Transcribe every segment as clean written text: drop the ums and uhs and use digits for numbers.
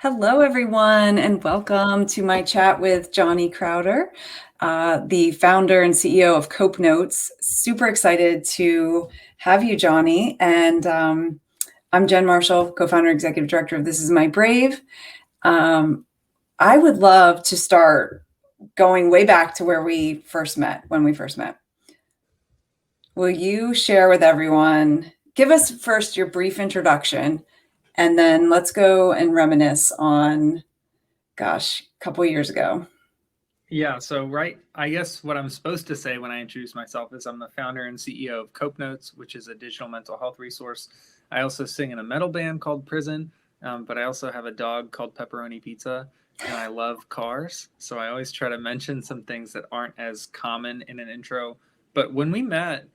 Hello, everyone, and welcome to my chat with Johnny Crowder, the founder and CEO of Cope Notes. Super excited to have you, Johnny. And I'm Jen Marshall, co-founder, executive director of This Is My Brave. I would love to start going way back to where we first met, when we first met. Will you share with everyone, give us first your brief introduction, and then let's go and reminisce on a couple years ago. Yeah, so I guess what I'm supposed to say when I introduce myself is I'm the founder and CEO of Cope Notes, which is a digital mental health resource. I also sing in a metal band called Prison, but I also have a dog called Pepperoni Pizza, and I love cars. So I always try to mention some things that aren't as common in an intro. But when we met,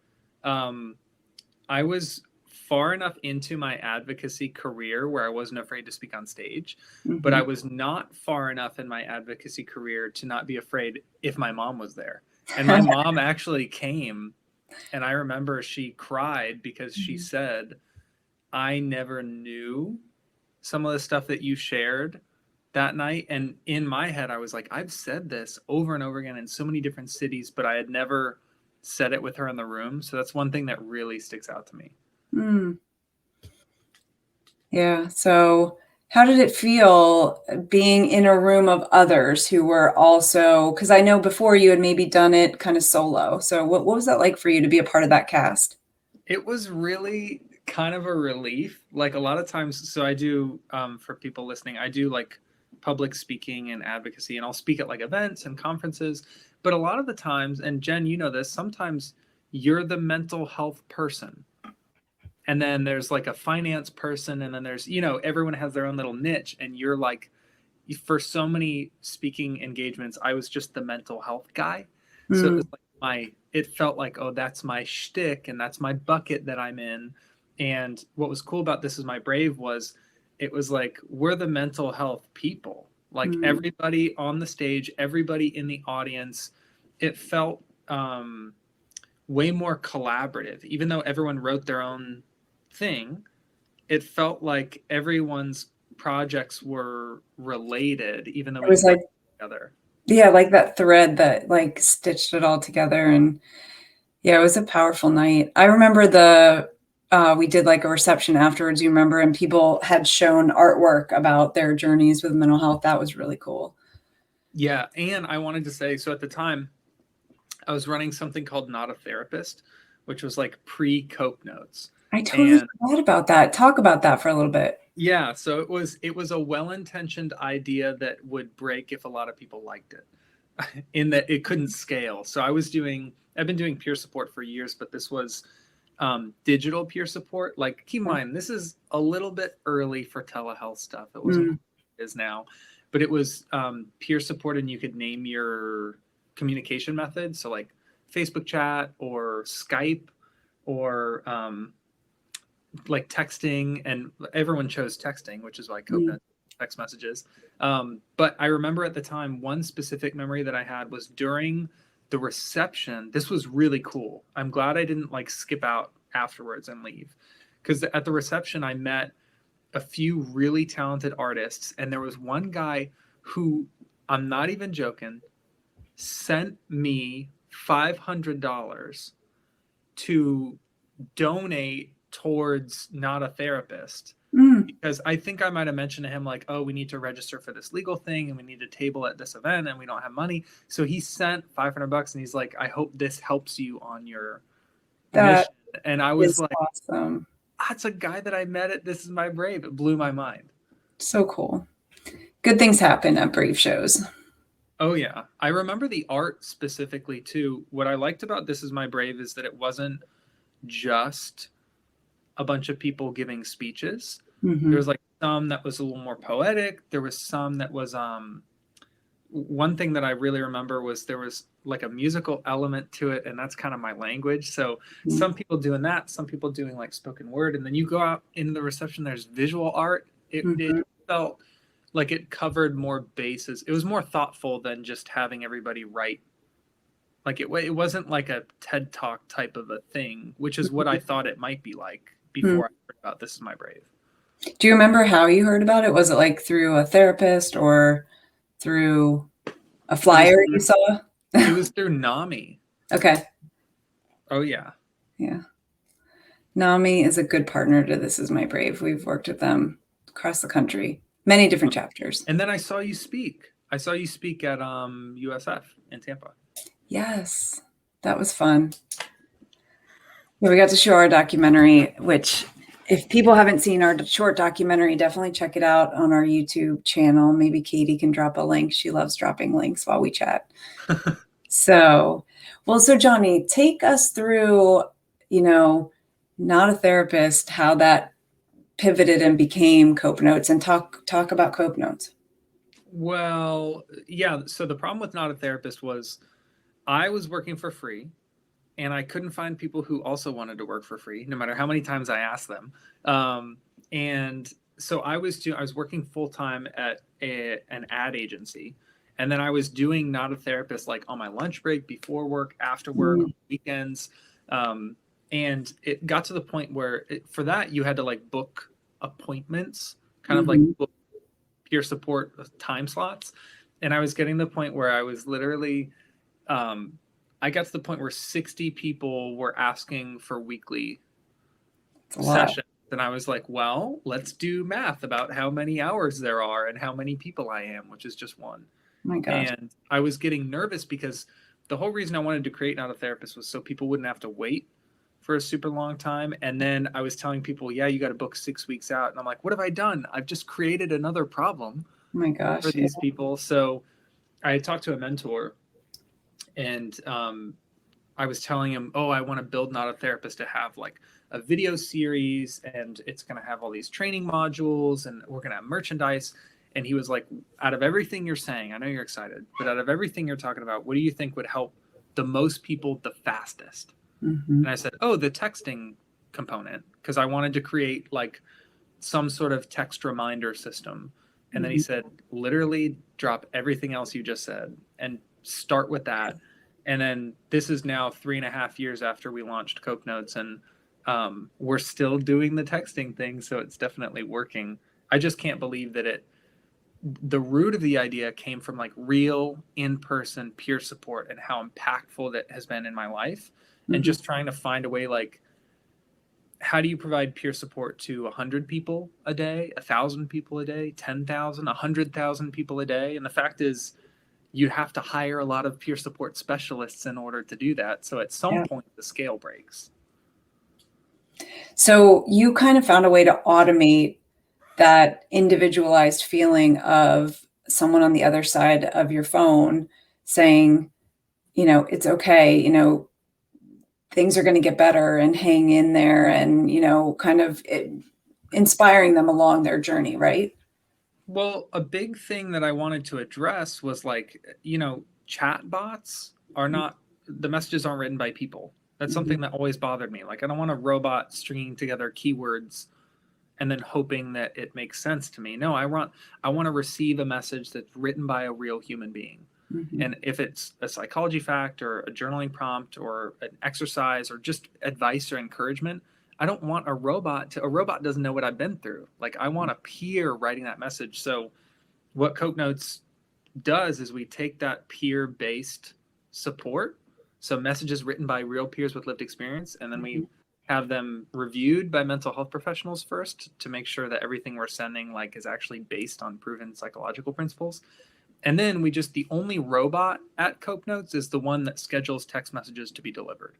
I was far enough into my advocacy career where I wasn't afraid to speak on stage, but I was not far enough in my advocacy career to not be afraid if my mom was there. And my mom actually came, and I remember she cried because she said, I never knew some of the stuff that you shared that night. And in my head, I was like, I've said this over and over again in so many different cities, but I had never said it with her in the room. So that's one thing that really sticks out to me. Yeah. So how did it feel being in a room of others who were also, because I know before you had maybe done it kind of solo. So what was that like for you to be a part of that cast? It was really kind of a relief. Like a lot of times, so I do, for people listening, I do like public speaking and advocacy, and I'll speak at like events and conferences. But a lot of the times, and Jen, you know this, sometimes you're the mental health person. And then there's like a finance person, and then there's, everyone has their own little niche, and you're like, for so many speaking engagements, I was just the mental health guy. So it was like it felt like, oh, that's my shtick and that's my bucket that I'm in. And what was cool about This Is My Brave was it was like, we're the mental health people, like everybody on the stage, everybody in the audience. It felt way more collaborative, even though everyone wrote their own thing. It felt like everyone's projects were related, even though It was like, together. Yeah, like that thread that like stitched it all together. And yeah, it was a powerful night. I remember we did like a reception afterwards, you remember, and people had shown artwork about their journeys with mental health. That was really cool. Yeah. And I wanted to say, so at the time, I was running something called Not a Therapist, which was like pre-Cope Notes. I totally forgot about that. Talk about that for a little bit. Yeah, so it was a well-intentioned idea that would break if a lot of people liked it, in that it couldn't scale. So I've been doing peer support for years, but this was digital peer support. Like, keep in mind, this is a little bit early for telehealth stuff. It wasn't what it is now, but it was peer support, and you could name your communication method. So like Facebook chat or Skype or like texting, and everyone chose texting, which is why Cope text messages. But I remember at the time, one specific memory that I had was during the reception. This was really cool. I'm glad I didn't like skip out afterwards and leave, because at the reception I met a few really talented artists, and there was one guy who, I'm not even joking, sent me $500 to donate towards Not a Therapist, because I think I might have mentioned to him like, oh, we need to register for this legal thing and we need a table at this event and we don't have money. So he sent $500 and he's like, I hope this helps you on your mission. And I was like, awesome. That's a guy that I met at This Is My Brave. It blew my mind. So cool. Good things happen at Brave shows. Oh yeah. I remember the art specifically too. What I liked about This Is My Brave is that it wasn't just a bunch of people giving speeches. There was like some that was a little more poetic. There was some that was one thing that I really remember was there was like a musical element to it, and that's kind of my language. So some people doing that, some people doing like spoken word, and then you go out into the reception, there's visual art. It felt like it covered more bases. It was more thoughtful than just having everybody write. Like it wasn't like a TED Talk type of a thing, which is what I thought it might be like before I heard about This Is My Brave. Do you remember how you heard about it? Was it like through a therapist or through a It was flyer you through, saw? it was through NAMI. Okay. Oh yeah. Yeah. NAMI is a good partner to This Is My Brave. We've worked with them across the country, many different chapters. And then I saw you speak. I saw you speak at USF in Tampa. Yes, that was fun. Yeah, we got to show our documentary, which if people haven't seen our short documentary, definitely check it out on our YouTube channel. Maybe Katie can drop a link. She loves dropping links while we chat. So, well, so Johnny, take us through, you know, not a therapist, how that pivoted and became Cope Notes, and talk about Cope Notes. Well, yeah. So the problem with not a therapist was I was working for free and I couldn't find people who also wanted to work for free, no matter how many times I asked them. And so I was working full time at an ad agency, and then I was doing not a therapist like on my lunch break, before work, after work, Mm-hmm. weekends. And it got to the point where for that you had to like book appointments, kind of like Mm-hmm. book peer support time slots. And I was getting to the point where I was literally um, I got to the point where 60 people were asking for weekly It's a lot. sessions. And I was like, well, let's do math about how many hours there are and how many people I am, which is just one. Oh my gosh. And I was getting nervous because the whole reason I wanted to create Not a Therapist was so people wouldn't have to wait for a super long time. And then I was telling people, yeah, you got to book 6 weeks out. And I'm like, what have I done? I've just created another problem Oh my for gosh. Yeah. these people. So I talked to a mentor, and I was telling him, oh, I want to build Not a Therapist to have like a video series, and it's going to have all these training modules, and we're going to have merchandise. And he was like, out of everything you're saying, I know you're excited, but out of everything you're talking about, what do you think would help the most people the fastest? Mm-hmm. And I said, oh, the texting component, because I wanted to create like some sort of text reminder system. And then he Mm-hmm. said, literally drop everything else you just said and start with that. And then this is now 3.5 years after we launched Coke Notes, and we're still doing the texting thing. So it's definitely working. I just can't believe that the root of the idea came from like real in-person peer support and how impactful that has been in my life. And Mm-hmm. just trying to find a way, like, how do you provide peer support to 100 people a day, 1,000 people a day, 10,000, 100,000 people a day? And the fact is, you have to hire a lot of peer support specialists in order to do that. So at some Yeah. point, the scale breaks. So you kind of found a way to automate that individualized feeling of someone on the other side of your phone saying, it's okay, things are going to get better and hang in there, and, kind of inspiring them along their journey, right? Well, a big thing that I wanted to address was like, chat bots are not, the messages aren't written by people. That's Mhm. something that always bothered me. Like, I don't want a robot stringing together keywords and then hoping that it makes sense to me. No, I want to receive a message that's written by a real human being. Mhm. And if it's a psychology fact or a journaling prompt or an exercise or just advice or encouragement, I don't want a robot doesn't know what I've been through. Like, I want a peer writing that message. So what Coke Notes does is we take that peer based support, so messages written by real peers with lived experience, and then we Mhm. have them reviewed by mental health professionals first to make sure that everything we're sending like is actually based on proven psychological principles. And then the only robot at Cope Notes is the one that schedules text messages to be delivered.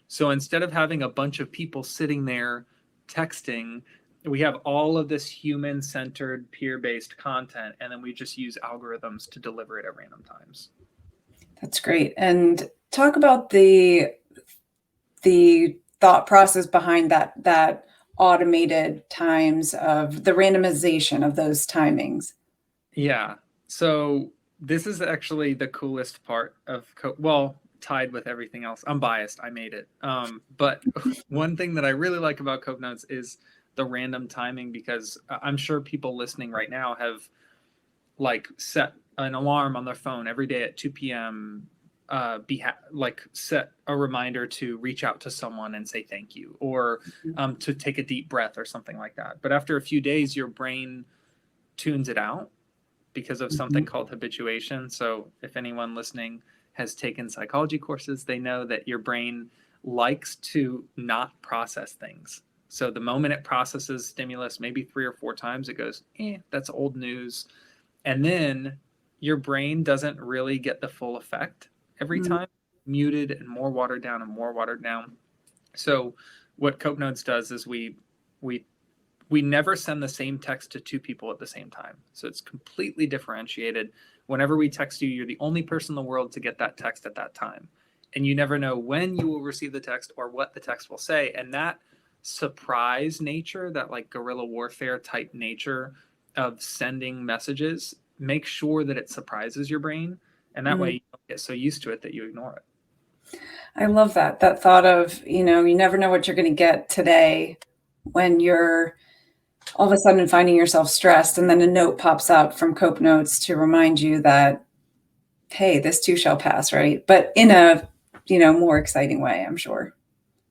So instead of having a bunch of people sitting there texting, we have all of this human centered, peer based content, and then we just use algorithms to deliver it at random times. That's great. And talk about the thought process behind that automated times of the randomization of those timings. Yeah. So this is actually the coolest part of well, tied with everything else. I'm biased. I made it. But one thing that I really like about Coke Notes is the random timing, because I'm sure people listening right now have like set an alarm on their phone every day at 2 p.m. like set a reminder to reach out to someone and say thank you, or to take a deep breath or something like that. But after a few days, your brain tunes it out because of something called habituation. So if anyone listening has taken psychology courses, they know that your brain likes to not process things. So the moment it processes stimulus, maybe 3 or 4 times, it goes, that's old news. And then your brain doesn't really get the full effect every time, muted and more watered down and more watered down. So what Cope Notes does is we never send the same text to 2 people at the same time. So it's completely differentiated. Whenever we text you, you're the only person in the world to get that text at that time. And you never know when you will receive the text or what the text will say. And that surprise nature, that like guerrilla warfare type nature of sending messages, make sure that it surprises your brain. And that way you don't get so used to it that you ignore it. I love that thought of, you never know what you're going to get today when you're all of a sudden finding yourself stressed, and then a note pops up from Cope Notes to remind you that, hey, this too shall pass, right? But in a, more exciting way, I'm sure.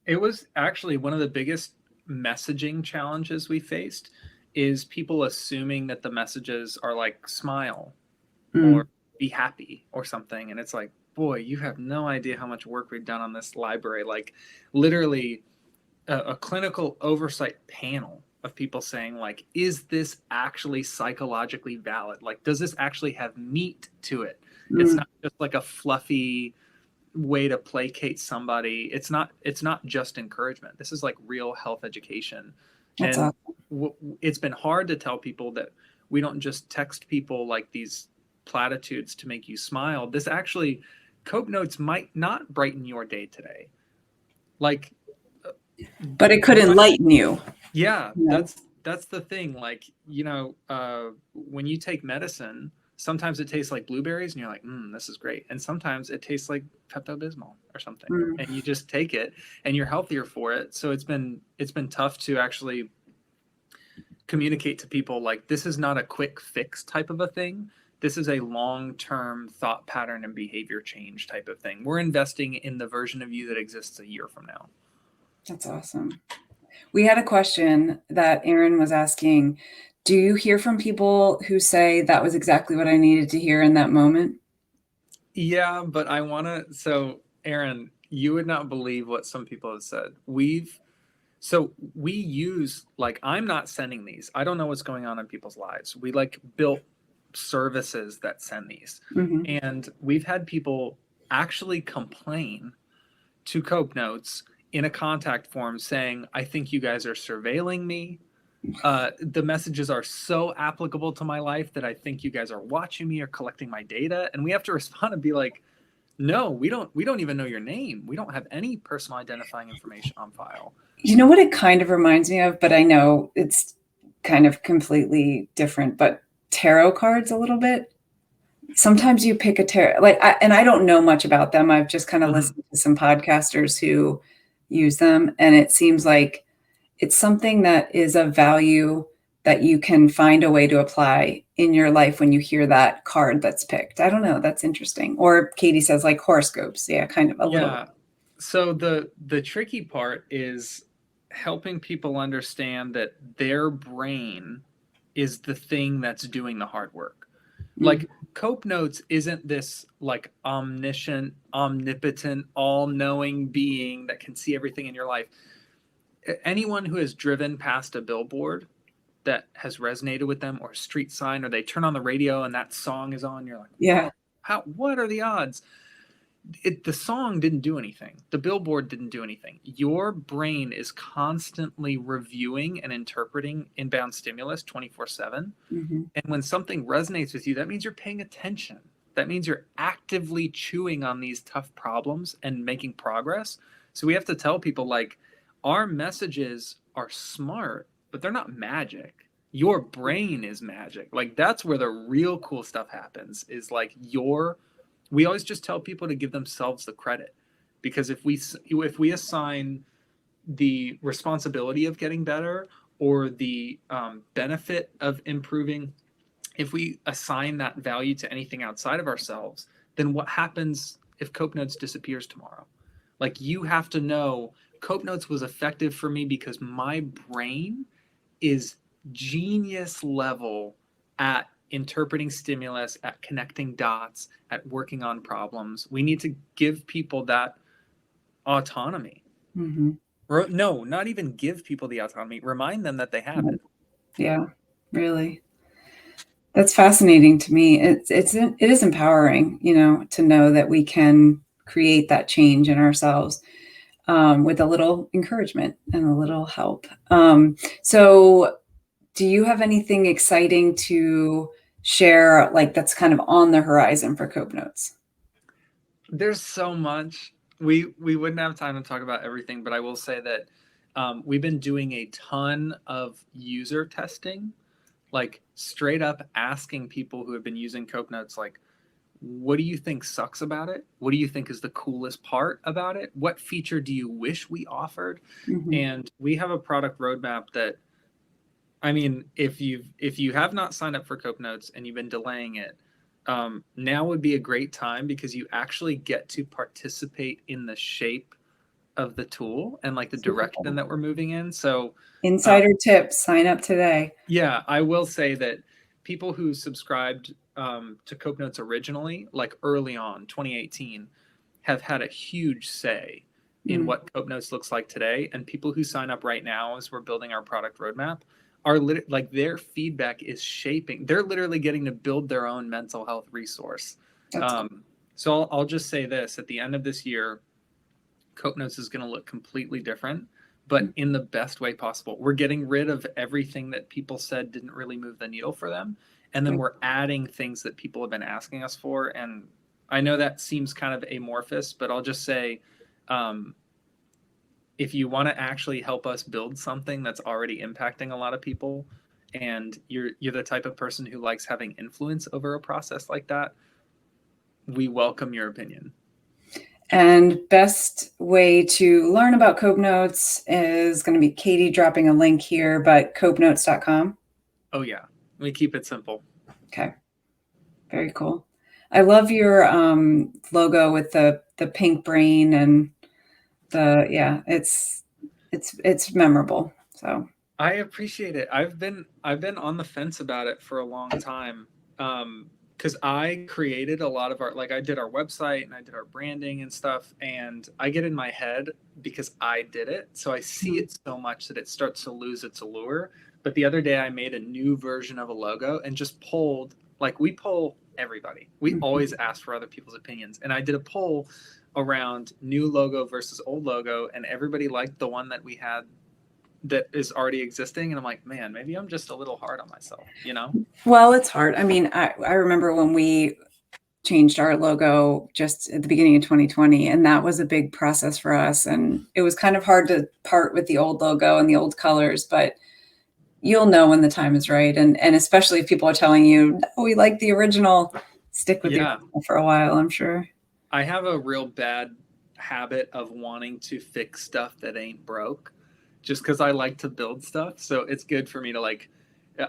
It was actually one of the biggest messaging challenges we faced, is people assuming that the messages are like smile or be happy or something. And it's like, boy, you have no idea how much work we've done on this library. Like literally a clinical oversight panel of people saying like, is this actually psychologically valid? Like, does this actually have meat to it? It's not just like a fluffy way to placate somebody. It's not just encouragement. This is like real health education. That's and awesome. It's been hard to tell people that we don't just text people like these platitudes to make you smile. This actually, Cope Notes might not brighten your day today. Like, but it could enlighten you. Yeah, that's the thing. Like, when you take medicine, sometimes it tastes like blueberries and you're like, this is great. And sometimes it tastes like Pepto-Bismol or something. And you just take it and you're healthier for it. So it's been tough to actually communicate to people like, this is not a quick fix type of a thing. This is a long-term thought pattern and behavior change type of thing. We're investing in the version of you that exists a year from now. That's awesome. We had a question that Aaron was asking. Do you hear from people who say that was exactly what I needed to hear in that moment? Yeah, but so Aaron, you would not believe what some people have said. We use, like, I'm not sending these. I don't know what's going on in people's lives. We like built services that send these. And we've had people actually complain to Cope Notes in a contact form saying, I think you guys are surveilling me. The messages are so applicable to my life that I think you guys are watching me or collecting my data. And we have to respond and be like, no, we don't even know your name. We don't have any personal identifying information on file. You know what it kind of reminds me of, but I know it's kind of completely different, but tarot cards a little bit. Sometimes you pick a tarot, and I don't know much about them. I've just kind of listened to some podcasters who use them, and it seems like it's something that is of value that you can find a way to apply in your life when you hear that card that's picked. I don't know. That's interesting. Or Katie says like horoscopes. Yeah, kind of a little. Yeah. So the tricky part is helping people understand that their brain is the thing that's doing the hard work. Like, Cope Notes isn't this like omniscient, omnipotent, all-knowing being that can see everything in your life. Anyone who has driven past a billboard that has resonated with them, or a street sign, or they turn on the radio and that song is on, you're like, yeah, what are the odds? The song didn't do anything. The billboard didn't do anything. Your brain is constantly reviewing and interpreting inbound stimulus 24/7. And when something resonates with you, that means you're paying attention. That means you're actively chewing on these tough problems and making progress. So we have to tell people, like, our messages are smart, but they're not magic. Your brain is magic. Like, that's where the real cool stuff happens, is like we always just tell people to give themselves the credit, because if we assign the responsibility of getting better, or the benefit of improving, if we assign that value to anything outside of ourselves, then what happens if Cope Notes disappears tomorrow. Like, you have to know Cope Notes was effective for me because my brain is genius level at interpreting stimulus, at connecting dots, at working on problems. We need to give people that autonomy. Mm-hmm. No, not even give people the autonomy. Remind them that they have it. Yeah, really. That's fascinating to me. It is empowering, to know that we can create that change in ourselves, with a little encouragement and a little help. So, do you have anything exciting to share, like that's kind of on the horizon for Cope Notes? There's so much. We wouldn't have time to talk about everything, but I will say that we've been doing a ton of user testing, like straight up asking people who have been using Cope Notes, like, what do you think sucks about it? What do you think is the coolest part about it? What feature do you wish we offered? Mm-hmm. And we have a product roadmap that, I mean, if you have not signed up for Cope Notes and you've been delaying it, now would be a great time, because you actually get to participate in the shape of the tool and like the direction that we're moving in. So Insider tips, sign up today. yeah, I will say that people who subscribed to Cope Notes originally, like early on, 2018, have had a huge say in what Cope Notes looks like today. And people who sign up right now as we're building our product roadmap are like, their feedback is shaping. They're literally getting to build their own mental health resource. So I'll just say this: at the end of this year, Cope Notes is going to look completely different, but in the best way possible. We're getting rid of everything that people said didn't really move the needle for them. And then we're adding things that people have been asking us for. And I know that seems kind of amorphous, but I'll just say, if you want to actually help us build something that's already impacting a lot of people, and you're the type of person who likes having influence over a process like that, we welcome your opinion. And best way to learn about Cope Notes is going to be Katie dropping a link here, but copenotes.com. Oh yeah, we keep it simple. Okay, very cool. I love your logo with the pink brain and it's memorable. So I appreciate it. I've been on the fence about it for a long time. Because I created a lot of our, like, I did our website and I did our branding and stuff, and I get in my head because I did it. So I see it so much that it starts to lose its allure. But the other day I made a new version of a logo and just polled, like, we poll everybody. We always ask for other people's opinions. And I did a poll around new logo versus old logo, and everybody liked the one that we had that is already existing. And I'm like, man, maybe I'm just a little hard on myself, Well, it's hard. I mean, I remember when we changed our logo just at the beginning of 2020, and that was a big process for us. And it was kind of hard to part with the old logo and the old colors, but you'll know when the time is right. And especially if people are telling you, oh, we like the original, stick with the original for a while, I'm sure. I have a real bad habit of wanting to fix stuff that ain't broke, just because I like to build stuff. So it's good for me to, like,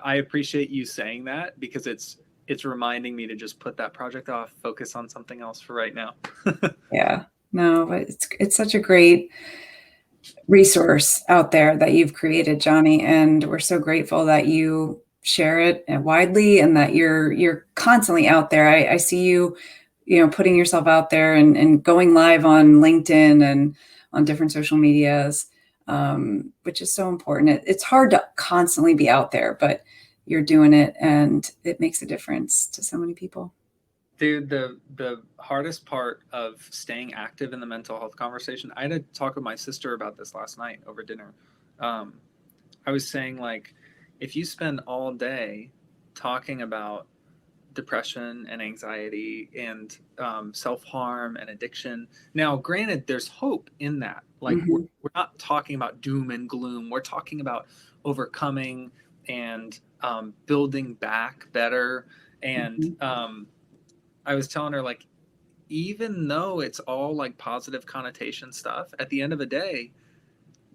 I appreciate you saying that, because it's reminding me to just put that project off, focus on something else for right now. Yeah, no, but it's such a great resource out there that you've created, Johnny. And we're so grateful that you share it widely and that you're constantly out there. I see you, putting yourself out there and going live on LinkedIn and on different social medias. Which is so important. It's hard to constantly be out there, but you're doing it and it makes a difference to so many people. Dude, the hardest part of staying active in the mental health conversation, I had to talk with my sister about this last night over dinner. I was saying, like, if you spend all day talking about depression and anxiety and self-harm and addiction. Now, granted, there's hope in that. Like, we're not talking about doom and gloom. We're talking about overcoming and building back better. And I was telling her, like, even though it's all like positive connotation stuff, at the end of the day,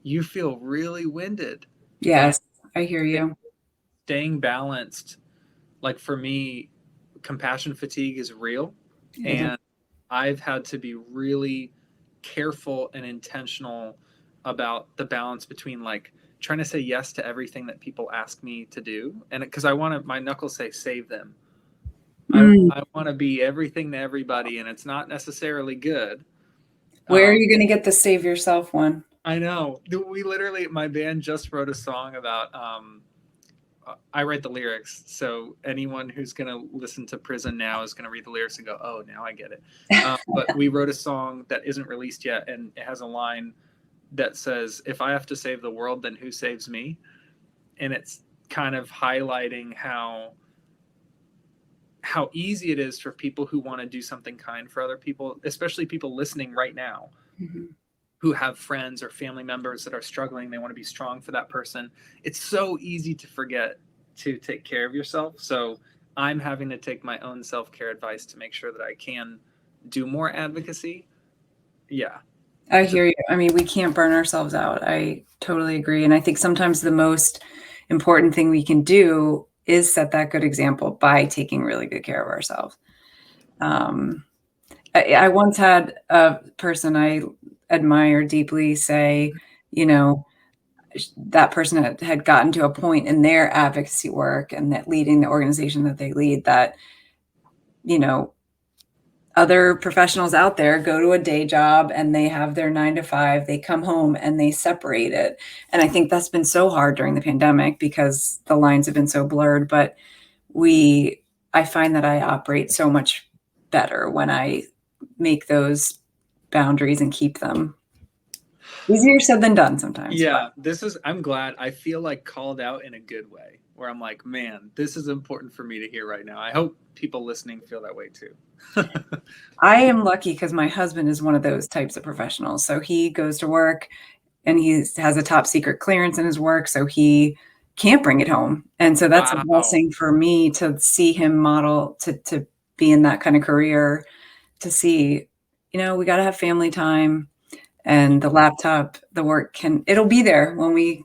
you feel really winded. Yes, I hear you. Staying balanced, like, for me, compassion fatigue is real. And I've had to be really careful and intentional about the balance between like trying to say yes to everything that people ask me to do, and because I want to, my knuckles say save them. Mm. I want to be everything to everybody, and it's not necessarily good. Where are Um, you going to get the save yourself one? I know. We literally, my band just wrote a song about. I write the lyrics, so anyone who's gonna listen to Prison now is gonna read the lyrics and go, "Oh, now I get it." But we wrote a song that isn't released yet, and it has a line that says, "If I have to save the world, then who saves me?" And it's kind of highlighting how easy it is for people who want to do something kind for other people, especially people listening right now Mhm. who have friends or family members that are struggling. They want to be strong for that person. It's so easy to forget to take care of yourself. So I'm having to take my own self-care advice to make sure that I can do more advocacy. Yeah. I hear you. I mean, we can't burn ourselves out. I totally agree. And I think sometimes the most important thing we can do is set that good example by taking really good care of ourselves. Um, I once had a person I admire deeply say, you know, that person had gotten to a point in their advocacy work and that leading the organization that they lead that, you know, other professionals out there go to a day job and they have their 9 to 5, they come home and they separate it. And I think that's been so hard during the pandemic because the lines have been so blurred. But I find that I operate so much better when I make those boundaries and keep them. Easier said than done sometimes, but Yeah, I'm glad. I feel like called out in a good way, where I'm like, man, this is important for me to hear right now. I hope people listening feel that way too. I am lucky because my husband is one of those types of professionals. So he goes to work and he has a top secret clearance in his work, so he can't bring it home. And so that's a Wow. blessing for me to see him model to be in that kind of career, to see, we got to have family time and the laptop, the work it'll be there when we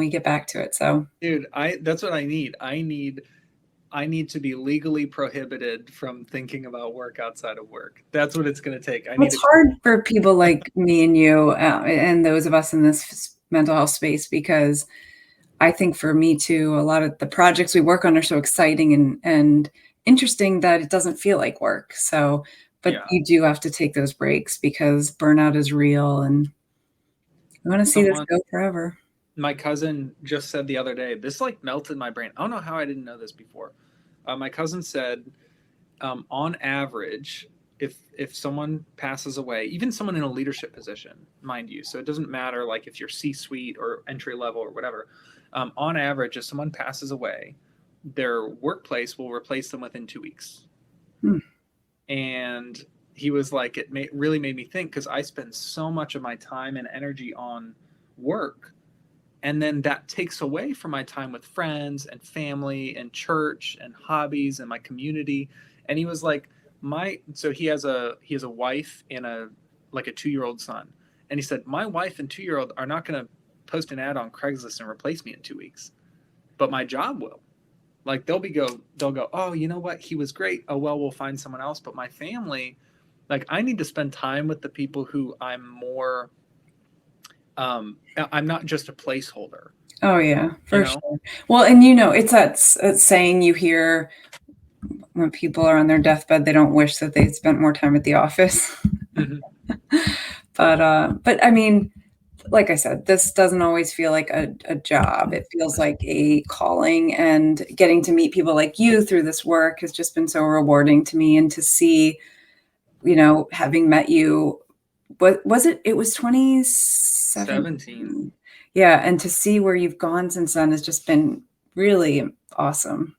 get back to it. So Dude, that's what I need. I need to be legally prohibited from thinking about work outside of work. That's what it's going to take. I need it's a hard for people like me and you and those of us in this mental health space because I think for me too, a lot of the projects we work on are so exciting and interesting that it doesn't feel like work. So, but yeah. you do have to take those breaks because burnout is real and I want to see this Someone go forever. My cousin just said the other day, this like melted my brain. I don't know how I didn't know this before. My cousin said, on average, if someone passes away, even someone in a leadership position, mind you, so it doesn't matter like if you're C-suite or entry level or whatever. On average, if someone passes away, their workplace will replace them within 2 weeks. Hmm. And he was like, really made me think because I spend so much of my time and energy on work, and then that takes away from my time with friends and family and church and hobbies and my community. And he was like, so he has a wife and a 2-year-old son, and he said my wife and 2-year-old are not going to post an ad on Craigslist and replace me in 2 weeks, but my job will. Like they'll go, oh, you know what, he was great, oh well, we'll find someone else. But my family, like I need to spend time with the people who I'm not just a placeholder, Oh yeah, you for know. sure. Well, and it's that saying you hear when people are on their deathbed, they don't wish that they'd spent more time at the office. Mm-hmm. But I mean, like I said, this doesn't always feel like a job. It feels like a calling, and getting to meet people like you through this work has just been so rewarding to me. And to see, having met you, what was it? It was 17. 2017. Yeah. And to see where you've gone since then has just been really awesome.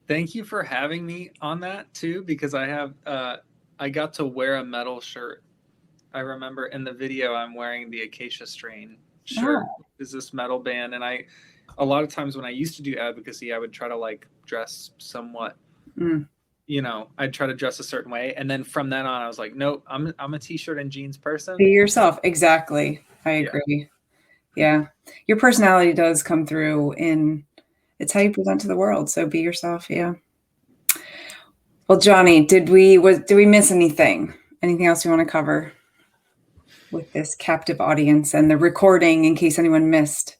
Thank you for having me on that too, because I got to wear a metal shirt. I remember in the video I'm wearing the Acacia Strain shirt. Oh, Is this metal band? And a lot of times when I used to do advocacy, I would try to like dress somewhat, mm. I'd try to dress a certain way. And then from then on, I was like, nope, I'm a t-shirt and jeans Be person. yourself. Exactly. I Yeah. agree. Yeah. Your personality does come through it's how you present to the world. So be yourself. Yeah. Well, Johnny, did we miss anything? Anything else you want to cover with this captive audience and the recording in case anyone missed?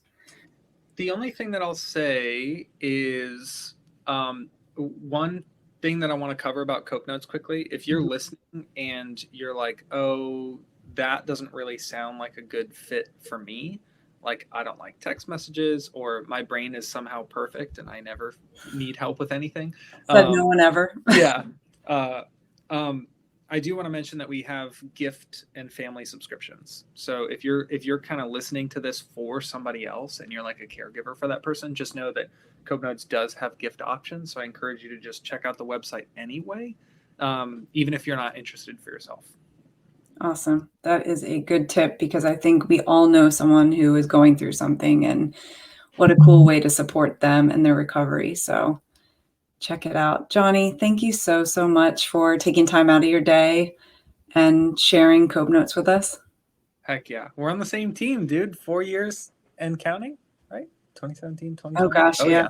The only thing that I'll say is one thing that I want to cover about Cope Notes quickly. If you're listening and you're like, oh, that doesn't really sound like a good fit for me, like I don't like text messages, or my brain is somehow perfect and I never need help with anything. Said no one ever. Yeah. I do want to mention that we have gift and family subscriptions. So if you're kind of listening to this for somebody else and you're like a caregiver for that person, just know that Cope Notes does have gift options. So I encourage you to just check out the website anyway, even if you're not interested for yourself. Awesome. That is a good tip because I think we all know someone who is going through something, and what a cool way to support them and their recovery. So check it out. Johnny, thank you so, so much for taking time out of your day and sharing Cope Notes with us. Heck yeah. We're on the same team, dude. 4 years and counting, right? 2017, 2020. Oh gosh, yeah.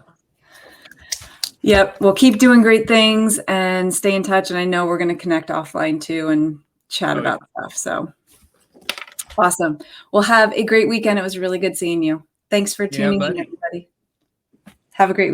Yep. Well, keep doing great things and stay in touch. And I know we're going to connect offline too and chat about stuff. So awesome. Well, have a great weekend. It was really good seeing you. Thanks for tuning in, everybody. Have a great week.